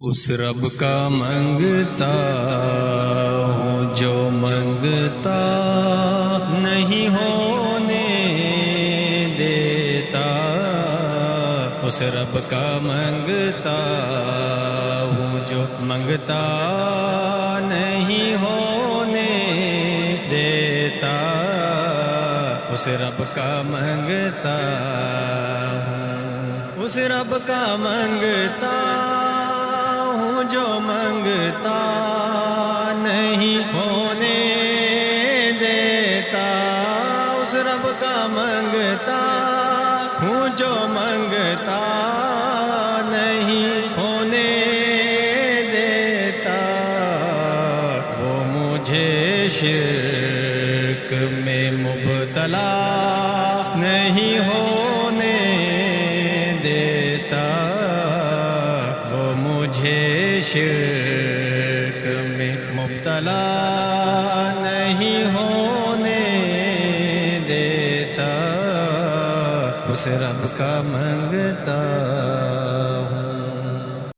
اس رب کا منگتا ہوں جو منگتا نہیں ہونے دیتا، اس رب کا منگتا ہوں جو منگتا نہیں ہونے دیتا، اس رب کا منگتا ہوں، اس رب کا منگتا جو منگتا نہیں ہونے دیتا، اس رب کا منگتا ہوں جو منگتا نہیں ہونے دیتا، وہ مجھے شرک میں مبتلا نہیں ہونے دیتا، وہ مجھے شرک میں مبتلا نہیں ہونے دیتا، اس رب کا منگتا ہوں۔